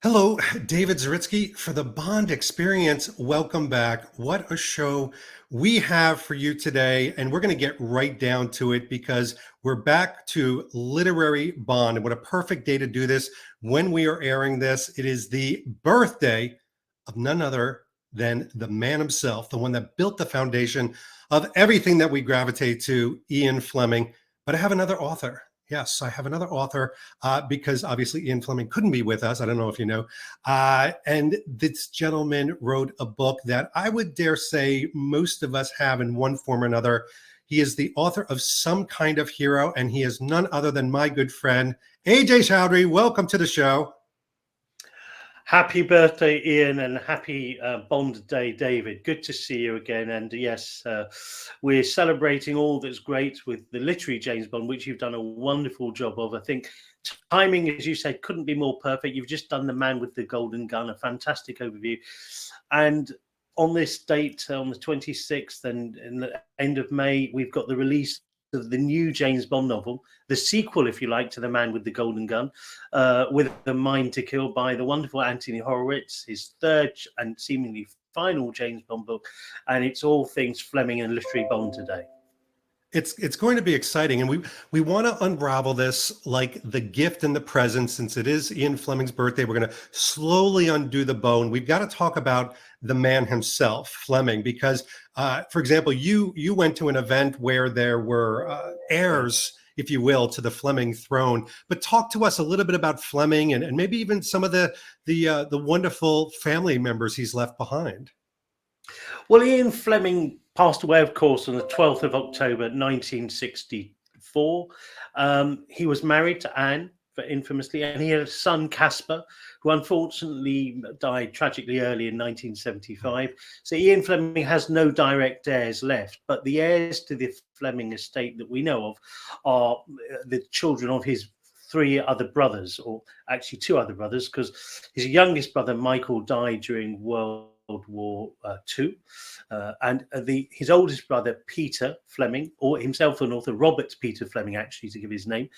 Hello, David Zaritsky for the Bond Experience. Welcome back. What a show we have for you today. And we're going to get right down to it because we're back to literary Bond. And what a perfect day to do this when we are airing this. It is the birthday of none other than the man himself, the one that built the foundation of everything that we gravitate to, Ian Fleming. But I have another author. Yes, I have another author because obviously Ian Fleming couldn't be with us. I don't know if you know. And this gentleman wrote a book that I would dare say most of us have in one form or another. He is the author of Some Kind of Hero, and he is none other than my good friend, Ajay Chowdhury. Welcome to the show. Happy birthday, Ian, and happy Bond Day, David. Good to see you again. And yes, we're celebrating all that's great with the literary James Bond, which you've done a wonderful job of. I think timing, as you said, couldn't be more perfect. You've just done The Man with the Golden Gun, a fantastic overview. And on this date, on the 26th and in the end of May, we've got the release of the new James Bond novel, the sequel, if you like, to The Man with the Golden Gun, with A Mind to Kill by the wonderful Anthony Horowitz, his third and seemingly final James Bond book. And it's all things Fleming and literary Bond today. It's going to be exciting, and we want to unravel this like the gift and the present. Since it is Ian Fleming's birthday, we're going to slowly undo the bow, and we've got to talk about the man himself, Fleming, because, for example, you went to an event where there were heirs, if you will, to the Fleming throne. But talk to us a little bit about Fleming and maybe even some of the wonderful family members he's left behind. Well, Ian Fleming passed away, of course, on the 12th of October, 1964. He was married to Anne, infamously, and he had a son, Caspar, who unfortunately died tragically early in 1975. So Ian Fleming has no direct heirs left, but the heirs to the Fleming estate that we know of are the children of his three other brothers, or actually two other brothers, because his youngest brother, Michael, died during World War II, and his oldest brother Peter Fleming, or himself an author, Robert Peter Fleming, actually to give his name,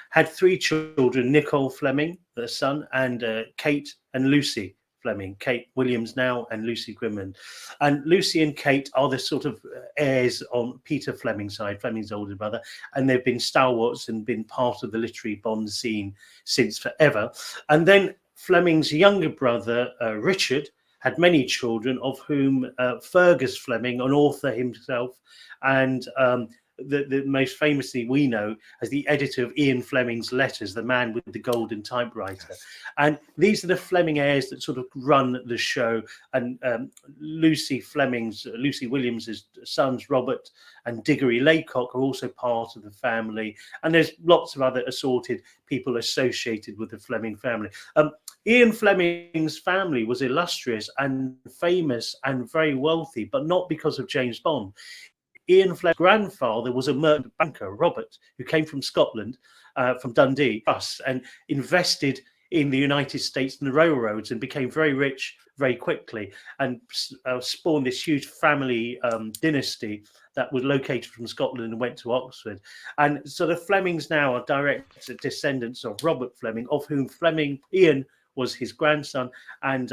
had three children: Nicole Fleming, the son, and Kate and Lucy Fleming. Kate Williams now and Lucy Grimond. And Lucy and Kate are the sort of heirs on Peter Fleming's side, Fleming's older brother, and they've been stalwarts and been part of the literary Bond scene since forever. And then Fleming's younger brother Richard had many children, of whom Fergus Fleming, an author himself, and the most famously we know as the editor of Ian Fleming's Letters, the man with the golden typewriter. Yes. And these are the Fleming heirs that sort of run the show. And Lucy Williams's sons, Robert and Diggory Laycock, are also part of the family. And there's lots of other assorted people associated with the Fleming family. Ian Fleming's family was illustrious and famous and very wealthy, but not because of James Bond. Ian Fleming's grandfather was a merchant banker, Robert, who came from Scotland, from Dundee, and invested in the United States and the railroads and became very rich very quickly, and spawned this huge family dynasty that was located from Scotland and went to Oxford. And so the Flemings now are direct descendants of Robert Fleming, of whom Ian was his grandson, and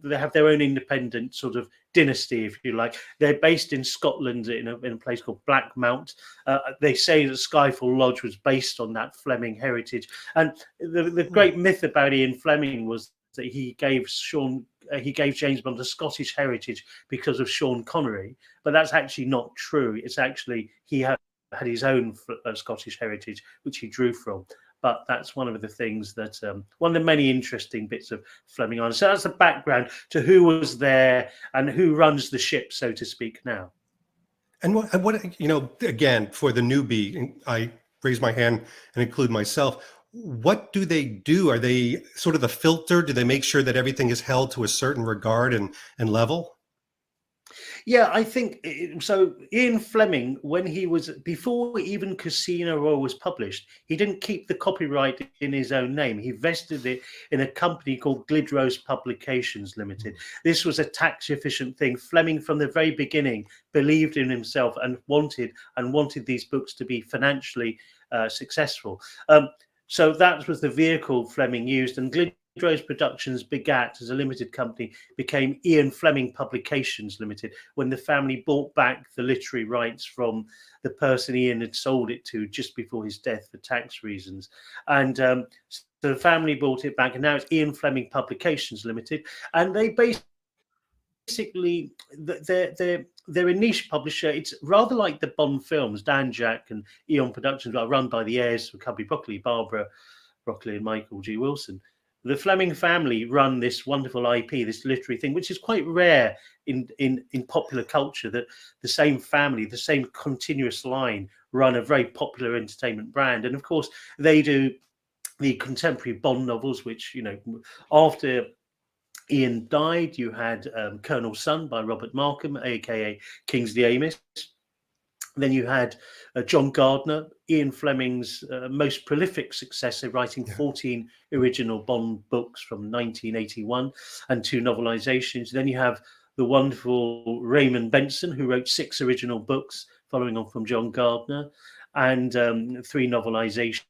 they have their own independent sort of dynasty, if you like. They're based in Scotland in a place called Blackmount. They say that Skyfall Lodge was based on that Fleming heritage. And the great myth about Ian Fleming was that he gave James Bond a Scottish heritage because of Sean Connery, but that's actually not true. It's actually he had his own Scottish heritage, which he drew from. But that's one of the things that one of the many interesting bits of Fleming on. So that's the background to who was there and who runs the ship, so to speak, now. And what again, for the newbie, I raise my hand and include myself. What do they do? Are they sort of the filter? Do they make sure that everything is held to a certain regard and level? Yeah, I think so. Ian Fleming, before even Casino Royale was published, he didn't keep the copyright in his own name. He vested it in a company called Glidrose Publications Limited. This was a tax efficient thing. Fleming, from the very beginning, believed in himself and wanted these books to be financially successful. So that was the vehicle Fleming used, and Glidrose Productions begat as a limited company, became Ian Fleming Publications Limited, when the family bought back the literary rights from the person Ian had sold it to just before his death for tax reasons. And so the family bought it back, and now it's Ian Fleming Publications Limited. And they basically, they're a niche publisher. It's rather like the Bond films. Dan Jack and Eon Productions are run by the heirs of Cubby Broccoli, Barbara Broccoli and Michael G. Wilson. The Fleming family run this wonderful IP, this literary thing, which is quite rare in popular culture, that the same family, the same continuous line, run a very popular entertainment brand. And of course, they do the contemporary Bond novels, which, you know, after Ian died, you had Colonel's Son by Robert Markham, aka Kingsley Amis. Then you had John Gardner, Ian Fleming's most prolific successor, writing 14 original Bond books from 1981 and 2 novelizations. Then you have the wonderful Raymond Benson, who wrote 6 original books following on from John Gardner, and 3 novelizations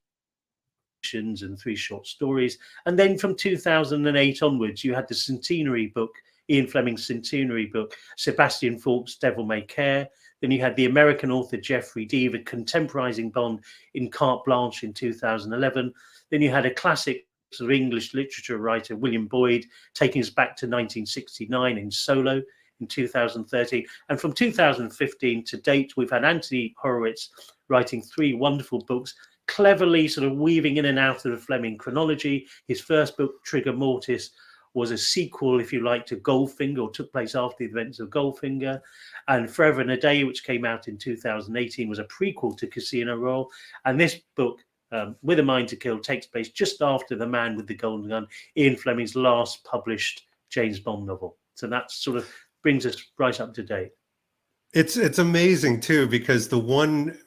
and 3 short stories. And then from 2008 onwards, you had the centenary book, Ian Fleming's centenary book, Sebastian Faulk's Devil May Care. Then you had the American author Jeffrey Deaver contemporizing Bond in Carte Blanche in 2011. Then you had a classic sort of English literature writer, William Boyd, taking us back to 1969 in Solo in 2013. And from 2015 to date, we've had Anthony Horowitz writing 3 wonderful books, cleverly sort of weaving in and out of the Fleming chronology. His first book, Trigger Mortis, was a sequel, if you like, to Goldfinger, or took place after the events of Goldfinger. And Forever and a Day, which came out in 2018, was a prequel to Casino Royale. And this book, With a Mind to Kill, takes place just after The Man with the Golden Gun, Ian Fleming's last published James Bond novel. So that sort of brings us right up to date. It's amazing too, because the one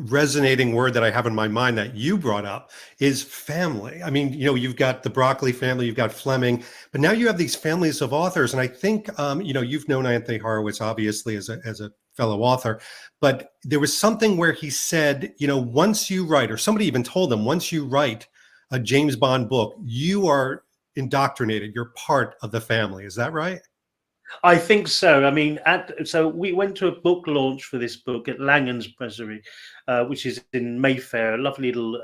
resonating word that I have in my mind that you brought up is family. I mean, you know, you've got the Broccoli family, you've got Fleming, but now you have these families of authors. And I think, you know, you've known Anthony Horowitz, obviously, as a fellow author, but there was something where he said, you know, once you write, or somebody even told him, once you write a James Bond book, you are indoctrinated. You're part of the family. Is that right? I think so. I mean, so we went to a book launch for this book at Langan's Brasserie, which is in Mayfair, a lovely little,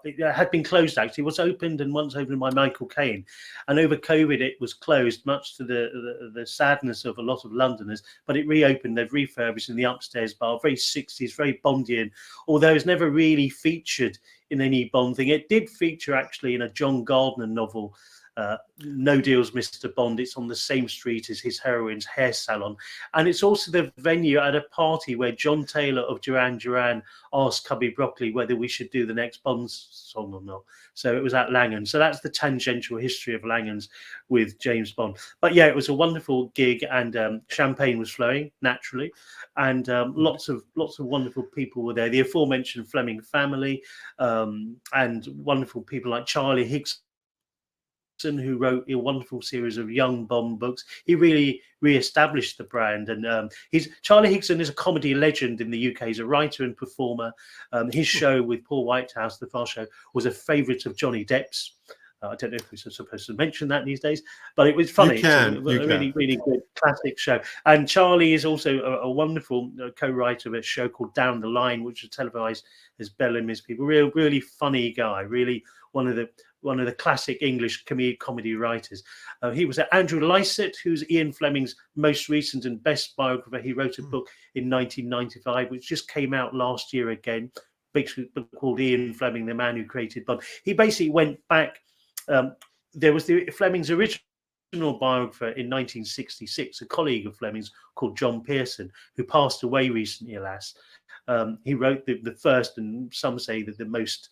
it had been closed actually. It was opened and once opened by Michael Caine. And over COVID, it was closed, much to the sadness of a lot of Londoners, but it reopened. They've refurbished in the upstairs bar, very 60s, very Bondian, although it's never really featured in any Bond thing. It did feature actually in a John Gardner novel, No Deals Mr. Bond. It's on the same street as his heroine's hair salon, and it's also the venue at a party where John Taylor of Duran Duran asked Cubby Broccoli whether we should do the next Bond song or not. So it was at Langan's. So that's the tangential history of Langan's with James Bond. But yeah, it was a wonderful gig, and champagne was flowing naturally, and lots of wonderful people were there. The aforementioned Fleming family, and wonderful people like Charlie Higson, who wrote a wonderful series of young Bond books. He really re-established the brand, and Charlie Higson is a comedy legend in the UK. He's a writer and performer. His show with Paul Whitehouse, The Fast Show, was a favourite of Johnny Depp's. I don't know if we're supposed to mention that these days, but it was funny. You a really good classic show. And Charlie is also a wonderful co-writer of a show called Down the Line, which was televised as Bellamy's People. Really funny guy. Really one of the classic English comedy writers. He was Andrew Lycett, who's Ian Fleming's most recent and best biographer. He wrote a book in 1995, which just came out last year again, basically called Ian Fleming, the Man Who Created Bond. He basically went back. There was Fleming's original biographer in 1966, a colleague of Fleming's called John Pearson, who passed away recently, alas. He wrote the first, and some say that the most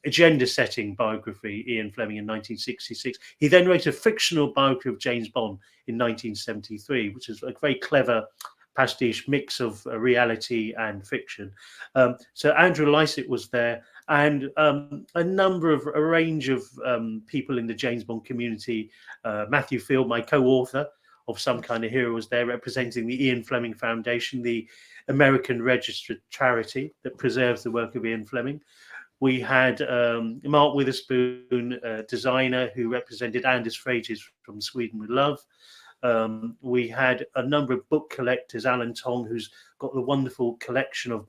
agenda-setting biography, Ian Fleming, in 1966. He then wrote a fictional biography of James Bond in 1973, which is a very clever pastiche mix of reality and fiction. So Andrew Lycett was there, and a range of people in the James Bond community. Matthew Field, my co-author of Some Kind of Hero, was there representing the Ian Fleming Foundation, the American registered charity that preserves the work of Ian Fleming. We had Mark Witherspoon, designer who represented Anders Frages from Sweden with Love. We had a number of book collectors, Alan Tong, who's got the wonderful collection of,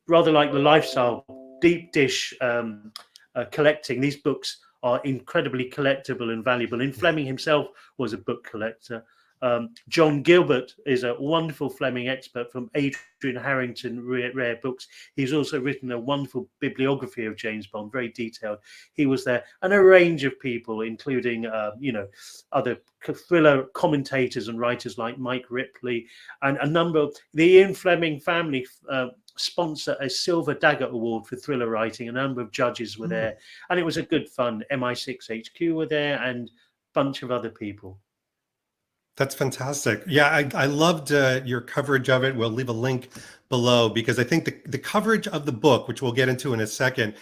rather like the lifestyle deep dish collecting. These books are incredibly collectible and valuable. And Fleming himself was a book collector. John Gilbert is a wonderful Fleming expert from Adrian Harrington Rare Books. He's also written a wonderful bibliography of James Bond, very detailed. He was there, and a range of people, including other thriller commentators and writers like Mike Ripley, and a number of the Ian Fleming family sponsor a Silver Dagger Award for thriller writing. A number of judges were there, and it was a good fun. MI6 HQ were there, and a bunch of other people. That's fantastic. Yeah, I loved your coverage of it. We'll leave a link below because I think the coverage of the book, which we'll get into in a second,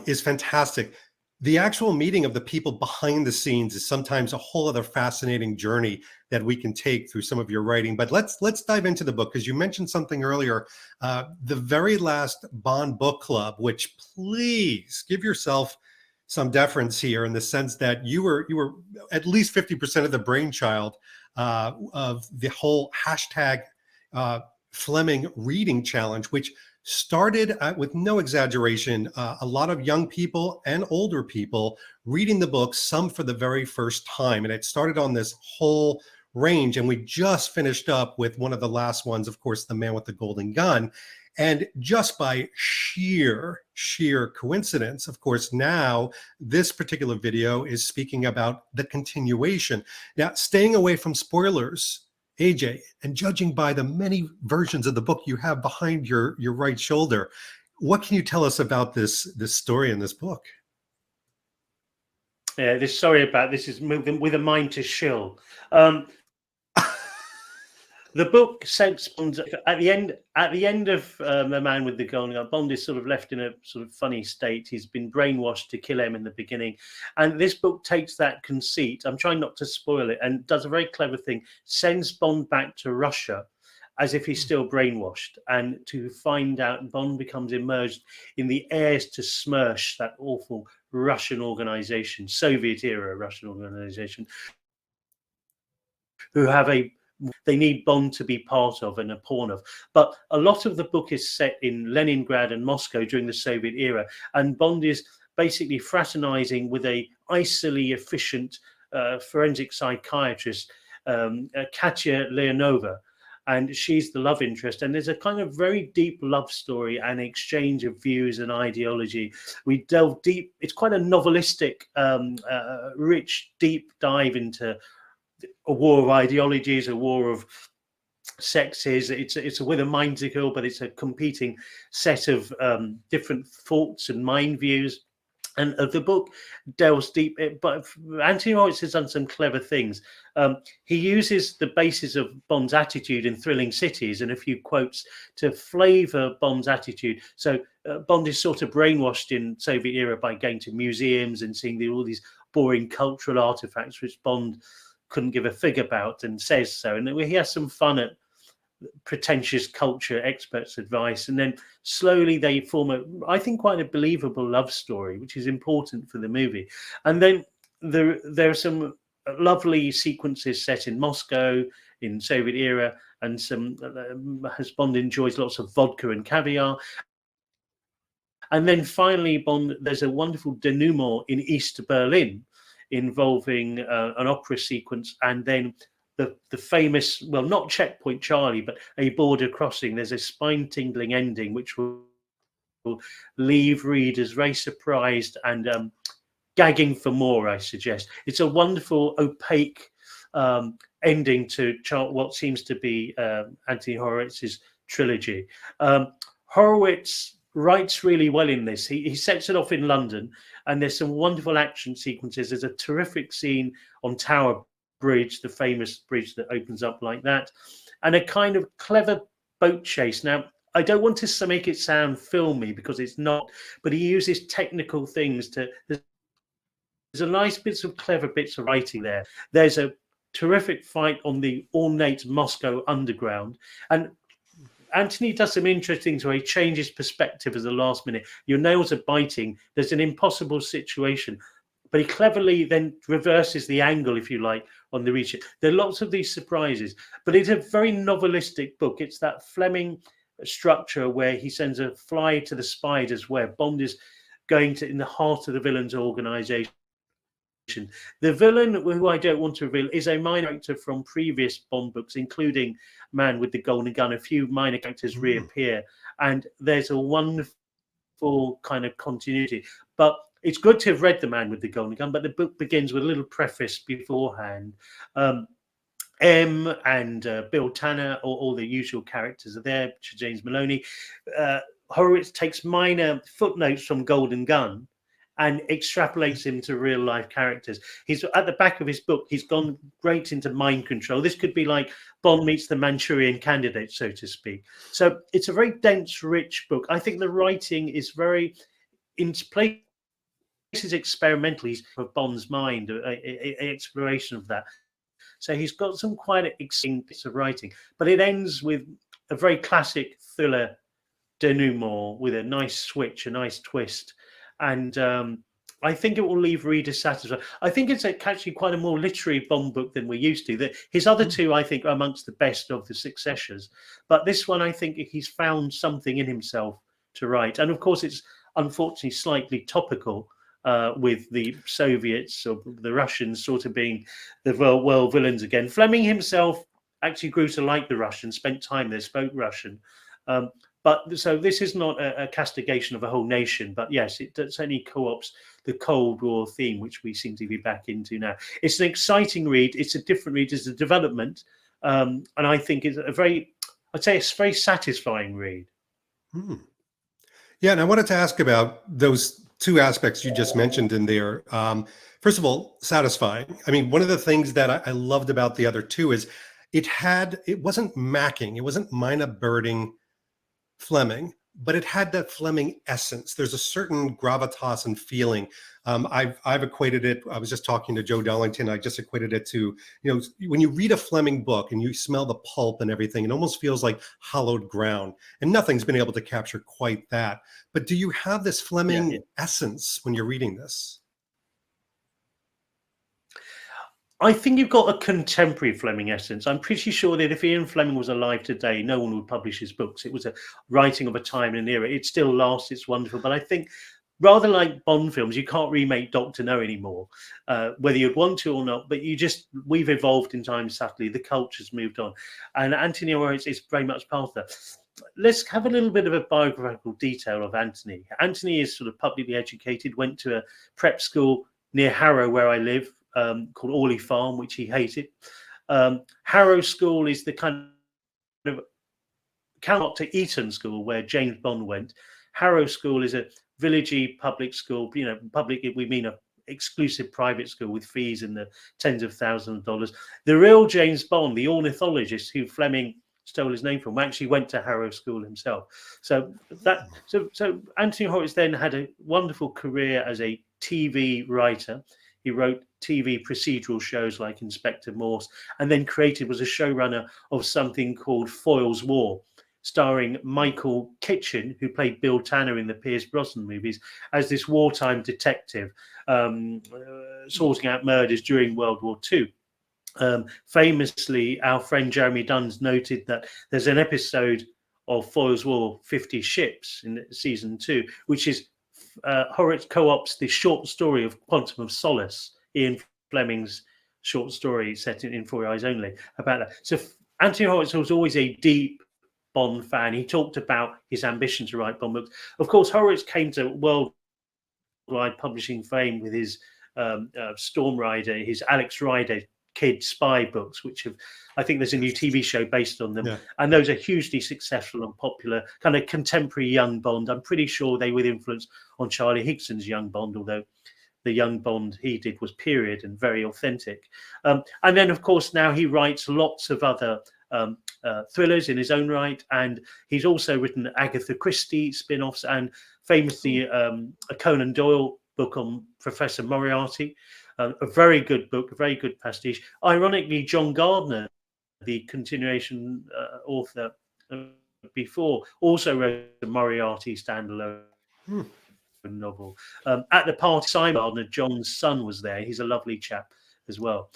is fantastic. The actual meeting of the people behind the scenes is sometimes a whole other fascinating journey that we can take through some of your writing. But let's dive into the book, because you mentioned something earlier, the very last Bond book club, which, please give yourself some deference here in the sense that you were at least 50% of the brainchild of the whole hashtag Fleming reading challenge, which started with no exaggeration, a lot of young people and older people reading the book, some for the very first time. And it started on this whole range. And we just finished up with one of the last ones, of course, The Man with the Golden Gun. And just by sheer coincidence, of course, now this particular video is speaking about the continuation. Now, staying away from spoilers, Ajay, and judging by the many versions of the book you have behind your right shoulder, what can you tell us about this story in this book? Yeah, this story about this is moving with a mind to shill. The book sets Bond at the end of The Man with the Golden Gun. Bond is sort of left in a sort of funny state. He's been brainwashed to kill M in the beginning, and this book takes that conceit. I'm trying not to spoil it, and does a very clever thing. Sends Bond back to Russia, as if he's still brainwashed, and to find out Bond becomes immersed in the heirs to Smersh, that awful Russian organization, Soviet-era Russian organization, who have they need Bond to be part of and a pawn of. But a lot of the book is set in Leningrad and Moscow during the Soviet era, and Bond is basically fraternizing with a icily efficient forensic psychiatrist, Katya Leonova, and she's the love interest. And there's a kind of very deep love story and exchange of views and ideology. We delve deep. It's quite a novelistic, rich, deep dive into a war of ideologies, a war of sexes. It's with a mind to kill, but it's a competing set of different thoughts and mind views. And the book delves deep, but Anthony Horowitz has done some clever things. He uses the basis of Bond's attitude in Thrilling Cities and a few quotes to flavor Bond's attitude. So Bond is sort of brainwashed in Soviet era by going to museums and seeing all these boring cultural artifacts, which Bond couldn't give a fig about, and says so. And he has some fun at pretentious culture experts' advice, and then slowly they form I think quite a believable love story, which is important for the movie. And then there are some lovely sequences set in Moscow in Soviet era, and some as Bond enjoys lots of vodka and caviar. And then finally Bond, there's a wonderful denouement in East Berlin involving an opera sequence, and then the famous, well, not Checkpoint Charlie, but a border crossing. There's a spine-tingling ending which will leave readers very surprised and gagging for more, I suggest. It's a wonderful, opaque ending to what seems to be Anthony Horowitz's trilogy. Horowitz writes really well in this. He sets it off in London, and there's some wonderful action sequences. There's a terrific scene on Tower Bridge, the famous bridge that opens up like that, and a kind of clever boat chase. Now, I don't want to make it sound filmy because it's not, but he uses technical things to. There's a nice clever bits of writing there. There's a terrific fight on the ornate Moscow underground, and Anthony does some interesting things where he changes perspective at the last minute. Your nails are biting. There's an impossible situation, but he cleverly then reverses the angle, if you like, on the reach. There are lots of these surprises, but it's a very novelistic book. It's that Fleming structure where he sends a fly to the spider's web. Bond is going to in the heart of the villain's organization. The villain, who I don't want to reveal, is a minor character from previous Bond books, including Man with the Golden Gun. A few minor characters reappear, and there's a wonderful kind of continuity. But it's good to have read The Man with the Golden Gun, but the book begins with a little preface beforehand. M and Bill Tanner, all the usual characters are there, James Maloney. Horowitz takes minor footnotes from Golden Gun and extrapolates him to real life characters. He's at the back of his book, he's gone great into mind control. This could be like Bond meets the Manchurian Candidate, so to speak. So it's a very dense, rich book. I think the writing is very in places experimentally of Bond's mind, an exploration of that. So he's got some quite exciting bits of writing, but it ends with a very classic thriller denouement with a nice switch, a nice twist. And I think it will leave readers satisfied. I think it's actually quite a more literary Bond book than we're used to. His other two, I think, are amongst the best of the successors. But this one, I think he's found something in himself to write. And of course, it's unfortunately slightly topical with the Soviets or the Russians sort of being the world villains again. Fleming himself actually grew to like the Russians, spent time there, spoke Russian. But so this is not a castigation of a whole nation, but yes, it certainly co-opts the Cold War theme, which we seem to be back into now. It's an exciting read. It's a different read. It's a development. And I think it's I'd say it's a very satisfying read. Yeah, and I wanted to ask about those two aspects you just mentioned in there. First of all, satisfying. I mean, one of the things that I loved about the other two is it wasn't macking, it wasn't mina birding Fleming, but it had that Fleming essence. There's a certain gravitas and feeling. I've equated it. I was just talking to Joe Darlington. I just equated it to, when you read a Fleming book and you smell the pulp and everything, it almost feels like hallowed ground. And nothing's been able to capture quite that. But do you have this Fleming essence when you're reading this? I think you've got a contemporary Fleming essence. I'm pretty sure that if Ian Fleming was alive today, no one would publish his books. It was a writing of a time and an era. It still lasts. It's wonderful. But I think rather like Bond films, you can't remake Dr. No anymore, whether you'd want to or not. But we've evolved in time subtly. The culture's moved on. And Anthony Horowitz is very much part of that. Let's have a little bit of a biographical detail of Anthony. Anthony is sort of publicly educated, went to a prep school near Harrow, where I live, called Orley Farm, which he hated. Harrow School is the kind of counterpart to Eton School, where James Bond went. Harrow School is a villagey public school. Public, we mean a exclusive private school with fees in the tens of thousands of dollars. The real James Bond, the ornithologist who Fleming stole his name from, actually went to Harrow School himself. So Anthony Horowitz then had a wonderful career as a TV writer. He wrote TV procedural shows like Inspector Morse, and then was a showrunner of something called Foyle's War, starring Michael Kitchen, who played Bill Tanner in the Pierce Brosnan movies, as this wartime detective sorting out murders during World War II. Famously, our friend Jeremy Duns noted that there's an episode of Foyle's War, 50 Ships, in season 2, which is Horowitz co-ops the short story of Quantum of Solace, Ian Fleming's short story set in For Your Eyes Only, about that. So Anthony Horowitz was always a deep Bond fan. He talked about his ambition to write Bond books. Of course, Horowitz came to worldwide publishing fame with his Storm Rider, his Alex Rider kid spy books, which I think there's a new TV show based on them. And those are hugely successful and popular, kind of contemporary young Bond. I'm pretty sure they were influenced on Charlie Higson's young Bond, although the young Bond he did was period and very authentic. And then, of course, now he writes lots of other thrillers in his own right. And he's also written Agatha Christie spin-offs and famously a Conan Doyle book on Professor Moriarty. A very good book, a very good pastiche. Ironically, John Gardner, the continuation author before, also wrote a Moriarty standalone Hmm. novel. At the party, Simon Gardner, John's son, was there. He's a lovely chap as well.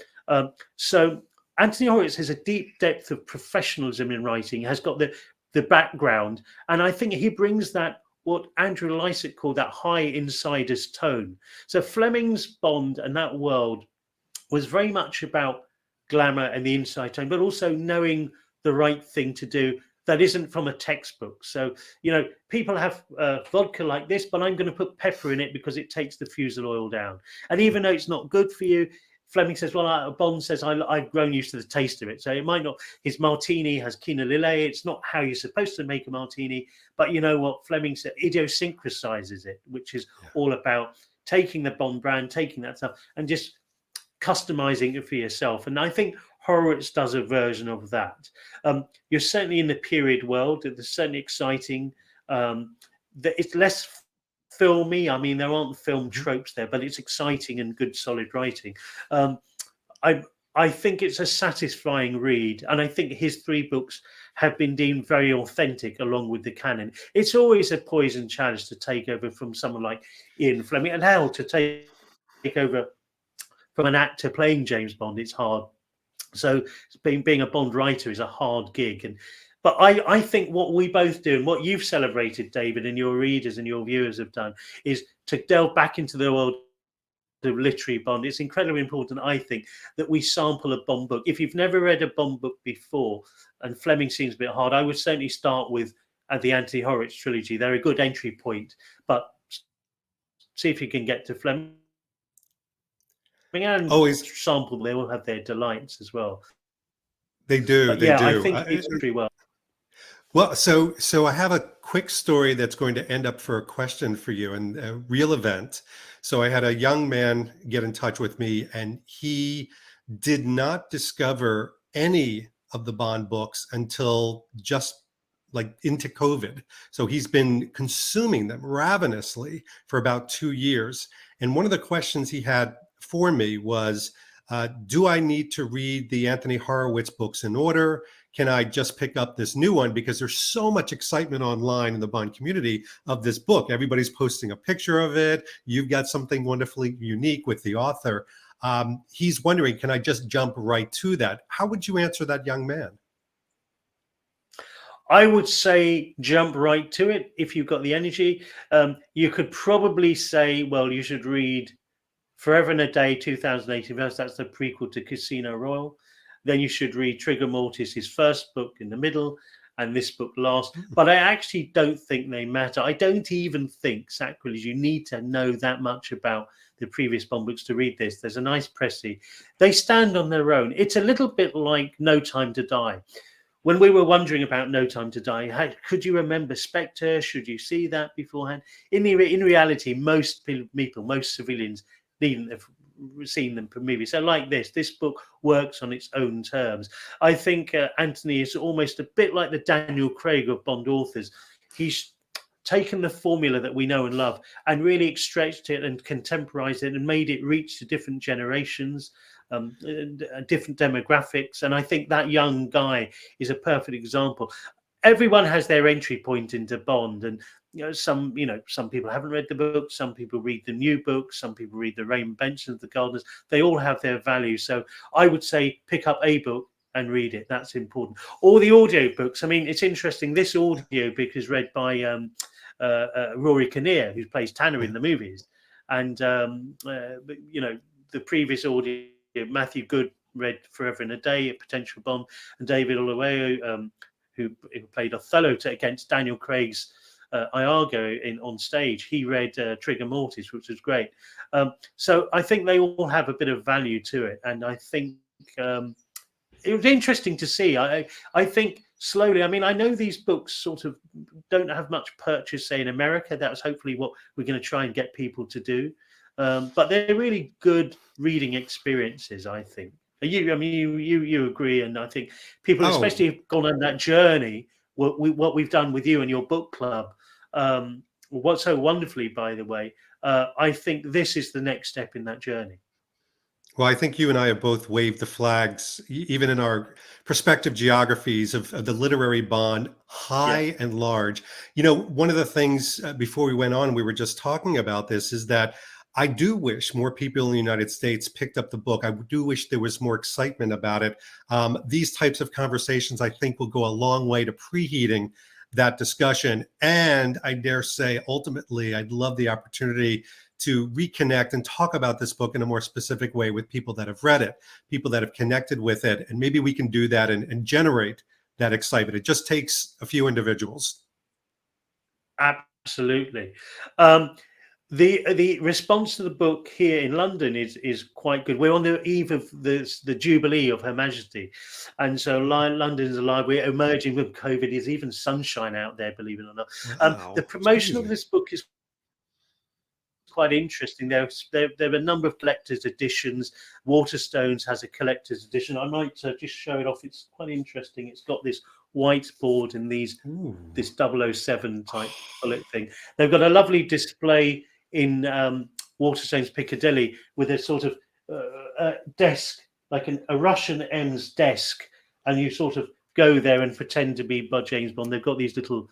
So Anthony Horowitz has a deep depth of professionalism in writing, has got the background, and I think he brings that, what Andrew Lycett called that high insider's tone. So Fleming's Bond and that world was very much about glamour and the inside tone, but also knowing the right thing to do that isn't from a textbook. So, you know, people have vodka like this, but I'm going to put pepper in it because it takes the fusel oil down. And even though it's not good for you, Fleming says, well, Bond says, I've grown used to the taste of it. So it might not, his martini has quina lillet. It's not how you're supposed to make a martini. But you know what Fleming said, idiosyncrasizes it, which is all about taking the Bond brand, taking that stuff and just customizing it for yourself. And I think Horowitz does a version of that. You're certainly in the period world. It's certainly exciting. It's less filmy. I mean, there aren't film tropes there, but it's exciting and good, solid writing. I think it's a satisfying read, and I think his 3 books have been deemed very authentic along with the canon. It's always a poison challenge to take over from someone like Ian Fleming, and hell, to take over from an actor playing James Bond, it's hard. So being a Bond writer is a hard gig. But I think what we both do and what you've celebrated, David, and your readers and your viewers have done is to delve back into the world of literary Bond. It's incredibly important, I think, that we sample a Bond book. If you've never read a Bond book before, and Fleming seems a bit hard, I would certainly start with the Anthony Horowitz trilogy. They're a good entry point, but see if you can get to Fleming. And Always sample, they will have their delights as well. they do. But they yeah, do. I think it's pretty well. Well, so I have a quick story that's going to end up for a question for you and a real event. So I had a young man get in touch with me, and he did not discover any of the Bond books until just like into COVID. So he's been consuming them ravenously for about 2 years. And one of the questions he had for me was, do I need to read the Anthony Horowitz books in order? Can I just pick up this new one? Because there's so much excitement online in the Bond community of this book. Everybody's posting a picture of it. You've got something wonderfully unique with the author. He's wondering, can I just jump right to that? How would you answer that young man? I would say jump right to it if you've got the energy. You could probably say, well, you should read Forever and a Day 2018, that's the prequel to Casino Royale. Then you should read Trigger Mortis, his first book, in the middle, and this book last. But I actually don't think they matter. I don't even think, sacrilege, you need to know that much about the previous Bond books to read this. There's a nice précis. They stand on their own. It's a little bit like No Time to Die. When we were wondering about No Time to Die, could you remember Spectre? Should you see that beforehand? In reality, most people, most civilians, needn't have seen them from movies. So like this book works on its own terms. I think Anthony is almost a bit like the Daniel Craig of Bond authors. He's taken the formula that we know and love and really stretched it and contemporized it and made it reach to different generations, different demographics. And I think that young guy is a perfect example. Everyone has their entry point into Bond, and some people haven't read the book, some people read the new book, some people read the Raymond Benson, the Gardeners. They all have their value. So I would say pick up a book and read it. That's important. Or the audio books. I mean, it's interesting. This audio book is read by Rory Kinnear, who plays Tanner in the movies, and the previous audio, Matthew Good read Forever and a Day, a potential Bond, and David Oluwayo, who played Othello against Daniel Craig's Iago on stage. He read Trigger Mortis, which was great. So I think they all have a bit of value to it, and I think it was interesting to see. I think slowly. I mean, I know these books sort of don't have much purchase, say in America. That's hopefully what we're going to try and get people to do. But they're really good reading experiences, I think. You agree, and I think people, especially have gone on that journey. What we've done with you and your book club, what's so wonderfully, by the way, I think this is the next step in that journey. Well, I think you and I have both waved the flags, even in our respective geographies of the literary bond, Yeah, high and large. You know, one of the things before we went on, we were just talking about this, is that I do wish more people in the United States picked up the book. I do wish there was more excitement about it. These types of conversations, I think, will go a long way to preheating that discussion. And I dare say, ultimately, I'd love the opportunity to reconnect and talk about this book in a more specific way with people that have read it, people that have connected with it. And maybe we can do that and generate that excitement. It just takes a few individuals. absolutely. Um, the response to the book here in London is quite good. We're on the eve of the Jubilee of Her Majesty, and so London's alive. We're emerging from COVID. There's even sunshine out there, believe it or not. The Wow, it's promotion of amazing. this book is quite interesting. There are a number of collector's editions. Waterstones has a collector's edition. I might just show it off. It's quite interesting. It's got this whiteboard and Ooh. this 007 type bullet thing. They've got a lovely display in Waterstones Piccadilly with a sort of desk, like a Russian M's desk, and you sort of go there and pretend to be James Bond. They've got these little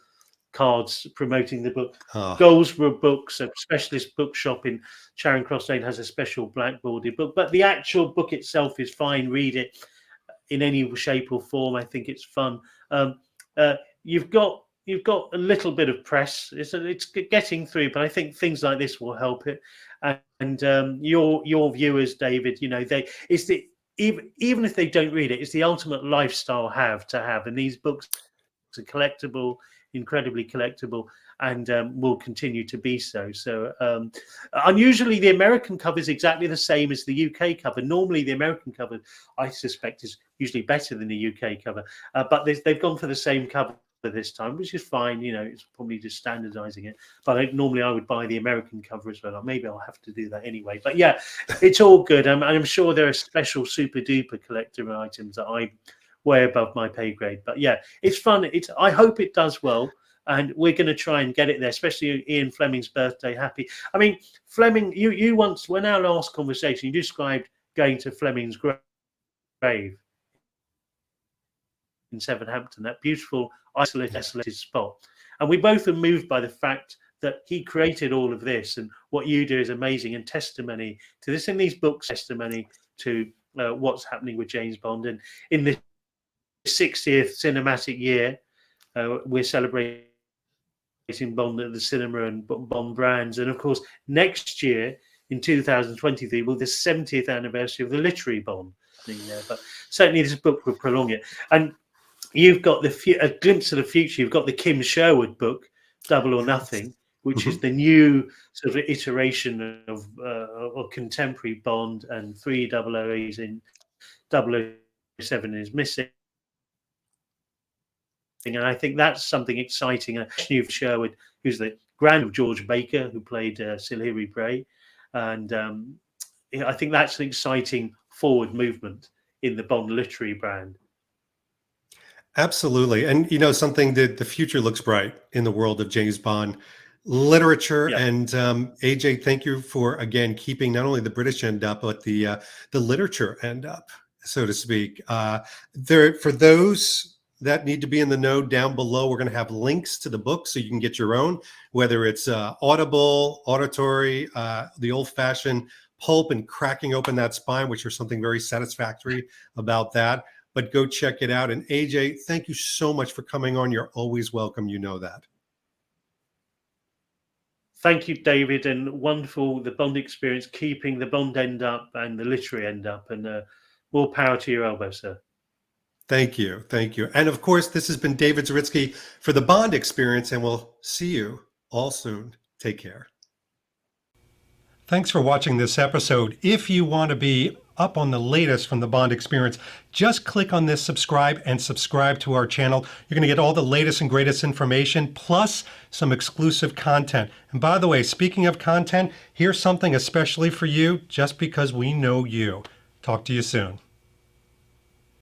cards promoting the book. Oh, Goldsborough Books, a specialist bookshop in Charing Cross Lane, has a special blackboarded book, but the actual book itself is fine. Read it in any shape or form. I think it's fun. Um, you've got a little bit of press. It's getting through, but I think things like this will help it. And your viewers, David, you know, it's the even if they don't read it, it's the ultimate lifestyle to have. And these books are collectible, incredibly collectible, and will continue to be so. So unusually, the American cover is exactly the same as the UK cover. Normally, the American cover, I suspect, is usually better than the UK cover, but they've gone for the same cover this time, which is fine. You know, it's probably just standardizing it. But normally I would buy the American cover as well. Maybe I'll have to do that anyway. But yeah, it's all good. I'm sure there are special super duper collector items that I way above my pay grade. But yeah, it's fun. I hope it does well, and we're going to try and get it there. Especially Ian Fleming's birthday. Happy. I mean, Fleming, you once, when our last conversation, you described going to Fleming's grave in Southampton, that beautiful isolated spot. And we both are moved by the fact that he created all of this, and what you do is amazing, and testimony to this in these books, testimony to what's happening with James Bond. And in the 60th cinematic year, we're celebrating Bond at the cinema and Bond brands. And of course, next year in 2023 will the 70th anniversary of the literary Bond being there. But certainly this book will prolong it. And you've got a glimpse of the future. You've got the Kim Sherwood book, Double or Nothing, which is the new sort of iteration of contemporary Bond, and 3 008s in 007 is missing. And I think that's something exciting. And you've Sherwood, who's the grand of George Baker, who played Sir Hilary Bray. And I think that's an exciting forward movement in the Bond literary brand. absolutely. And, you know, something that the future looks bright in the world of James Bond literature. Yeah. And Ajay, thank you for, again, keeping not only the British end up, but the literature end up, so to speak. For those that need to be in the know, down below, we're going to have links to the book so you can get your own, whether it's Audible, auditory, the old-fashioned pulp and cracking open that spine, which is something very satisfactory about that. But go check it out. And Ajay, thank you so much for coming on. You're always welcome. You know that. Thank you, David, and wonderful, the Bond experience, keeping the Bond end up and the literary end up, and more power to your elbow, sir. Thank you. Thank you. And of course, this has been David Zaritsky for the Bond Experience, and we'll see you all soon. Take care. Thanks for watching this episode. If you want to be up on the latest from the Bond Experience, just click on this subscribe and subscribe to our channel. You're going to get all the latest and greatest information, plus some exclusive content. And by the way, speaking of content, here's something especially for you, just because we know you. Talk to you soon.